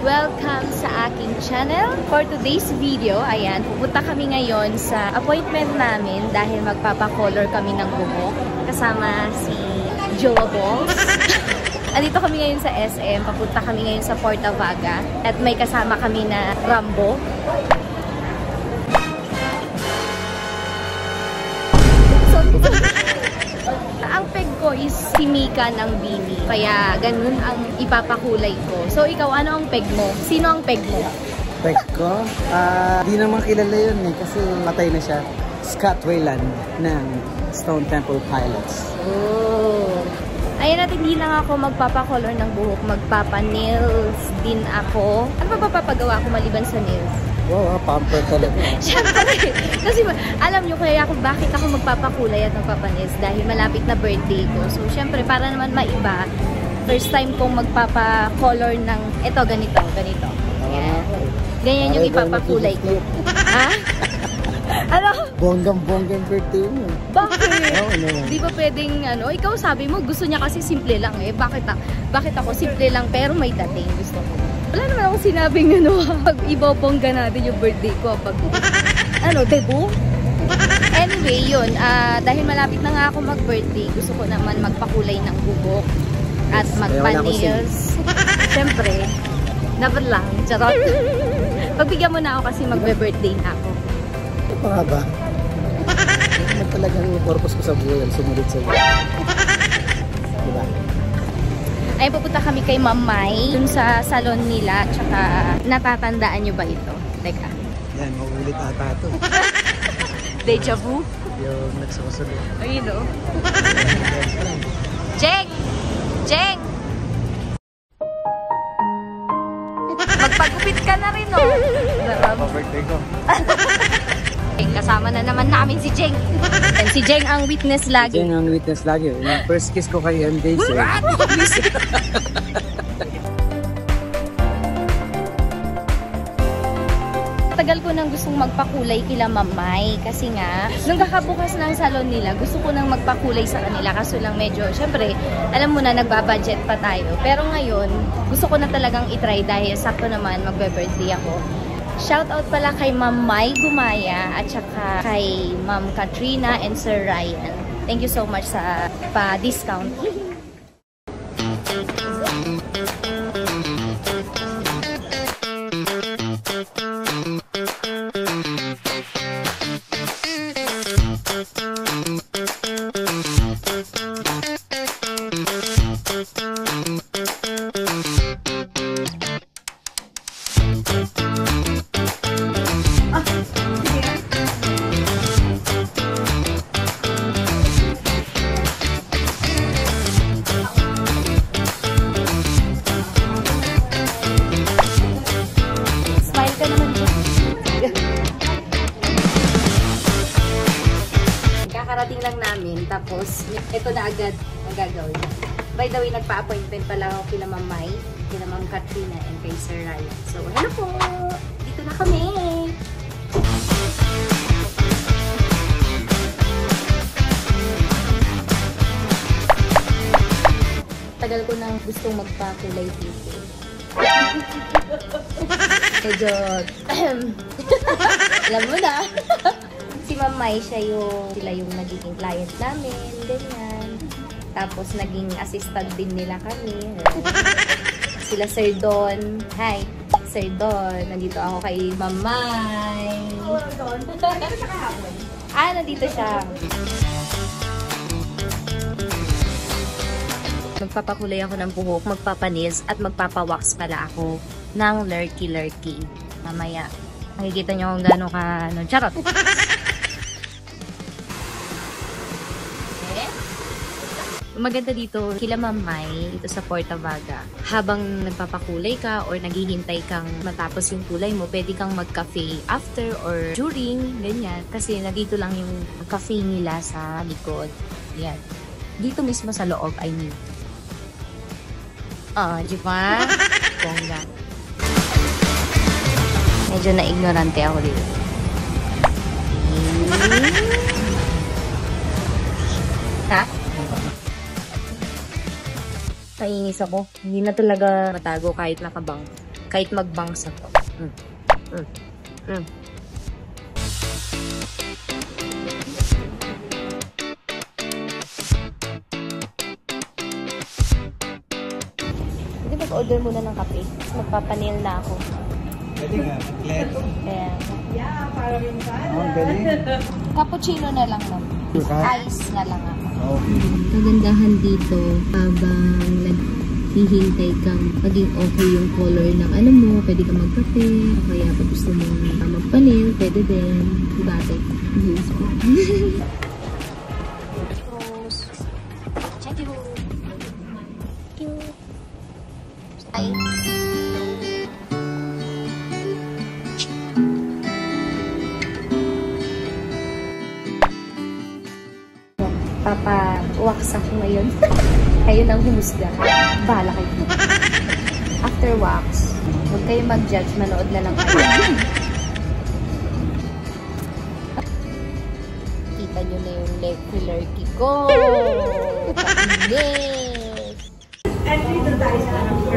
Welcome sa aking channel. For today's video, ayan, pupunta kami ngayon sa appointment namin dahil magpapakolor kami ng buhok kasama si Joa Balls. Andito kami ngayon sa SM, papunta kami ngayon sa Porta Vaga at may kasama kami na Rambo. Ang peg ko is si Mika ng Bini. Kaya ganun ang ipapakulay ko. So ikaw, ano ang peg mo? Sino ang peg mo? Peg ko? Di naman kilala yun eh. Kasi matay na siya. Scott Wayland ng Stone Temple Pilots. Oh. Ayan at hindi lang ako magpapakolor ng buhok. Magpapa-nails din ako. Ano pa papagawa ko maliban sa nails? Wow, pamper talaga. Siyempre. Kasi alam nyo kaya bakit ako magpapakulay at magpapanis dahil malapit na birthday ko. So, siyempre, para naman maiba, first time kong magpapakolor ng ito, ganito. Yan. Ganyan yung ipapakulay ko. Ha? Ano? Bonggang birthday mo. Bakit? Oh, no. Di ba pwedeng, ikaw sabi mo, gusto niya kasi simple lang eh. Bakit ako simple lang pero may dating gusto ko? Wala naman ako sinabing pag ibobongga natin yung birthday ko. Pag, debut? Anyway, yun. Dahil malapit na nga ako mag-birthday, gusto ko naman magpakulay ng buhok at magpa-nails. Siyempre, dapat lang. Charot. Pagbigyan mo na ako kasi magbe-birthday na ako. Ito pa nga ba? Ano talagang purpose ko sa buhay? Sumunod sa'yo. Diba? Ay, pupunta kami kay Ma'am Mai dun sa salon nila. Tsaka, natatandaan nyo ba ito? Teka. Yan, mauulit ata ito. Deja vu? Yung nagsusunod. Ayun o. Jeng! Jeng! Magpagupit ka na rin o. Pa-birthday ko. Kasama na naman namin si Jeng. And si Jeng ang witness lagi. Jeng ang witness lagi. Yung first kiss ko kay MJ. Tagal ko nang gustong magpakulay kila Ma'am Mai kasi nga, nung kakabukas ng salon nila, gusto ko nang magpakulay sa kanila kaso lang medyo, syempre, alam mo na, nagbabudget pa tayo. Pero ngayon, gusto ko na talagang itry dahil sakto naman magbe-birthday ako. Shoutout pala kay Ma'am Mai Gumaya at saka kay Ma'am Katrina and Sir Ryan. Thank you so much sa pa-discount. Kakarating lang namin, tapos ito na agad ang gagawin. By the way, nagpa-appointment pala ako kila Ma'am Mai, kila Ma'am Katrina, and kay Sir Ryan. So, hello po! Dito na kami! Tagal ko nang gustong magpakulay dito. Medyo, alam mo na. Si Ma'am Mai, sila yung nagiging client namin, ganyan. Tapos naging assistant din nila kami. Sila Sir Don. Hi, Sir Don. Nandito ako kay Ma'am Mai. Hello, Don. Nandito siya kahapon? Nandito siya. Magpapakulay ako ng buhok, magpapanails, at magpapawax pala ako ng lurky. Mamaya, nakikita nyo kung gano'n ka, charot. Maganda dito, kila Ma'am Mai, ito sa Porta Vaga. Habang nagpapakulay ka or naghihintay kang matapos yung kulay mo, pwede kang mag-cafe after or during, ganyan. Kasi nandito lang yung cafe nila sa likod. Yan. Dito mismo sa loob, I mean. Di ba? Bongga. Medyo na-ignorante ako dito. Ha? Naiinis ako. Hindi na talaga matago kahit nakabang. Kahit magbangsa ko. Hindi mag-order muna ng kape. Tapos magpapanil na ako. Galing nga. Kaya, Oh, galing. cappuccino na lang naman. Ice na lang ako. Okay. Kagandahan dito habang naghihintay kang maging okay yung color ng ano mo, pwede kang magkape, o kaya pag gusto mo magpanil, pwede din. Dati. Yes po. Check you. Thank you. Ay. Papa-wax ako ngayon. Kayo nang humusga. Bahala kayo. After wax, huwag kayo mag-judge. Manood na lang kayo. Kita nyo na yung lurky ko. Painis.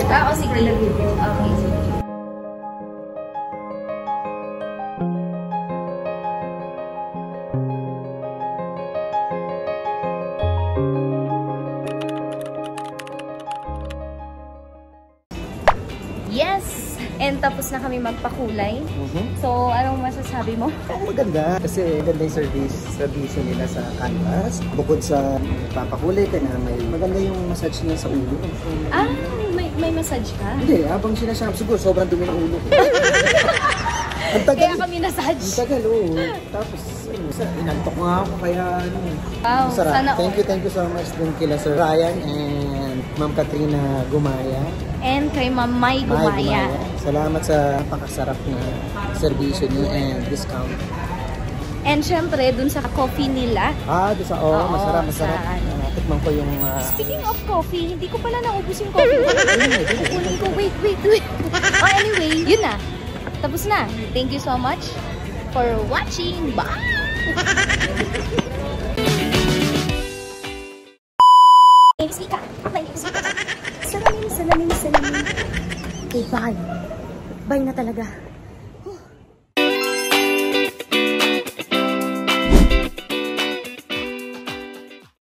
O sige. Okay, sige. Yes! And tapos na kami magpakulay. So, anong masasabi mo? Maganda. Kasi maganda yung service nila sa canvas. Bukod sa papakulay ka na, maganda yung massage niya sa ulo. Ah, may massage ka? Hindi, habang sinasama, siguro sobrang dumi ng ulo ko. Ang tagal. Kaya kami massage. Ang tagal, oo. Tapos, inantok nga ako, kaya ano. Wow, Sarap. sana Thank you so much din kila Sir Ryan and Ma'am Katrina Gumaya. And kay Ma'am May Gumaya. Salamat sa napakasarap na servisyo niyo and discount. And syempre, dun sa coffee nila. Doon sa, Oo, masarap. sa ano. Tikman ko yung... Speaking of coffee, hindi ko pala naubos yung coffee. Kukunin ko, wait. Oh, anyway, yun na. Tapos na. Thank you so much for watching. Bye! Sika. Salamin. Okay, bye. Bye na talaga.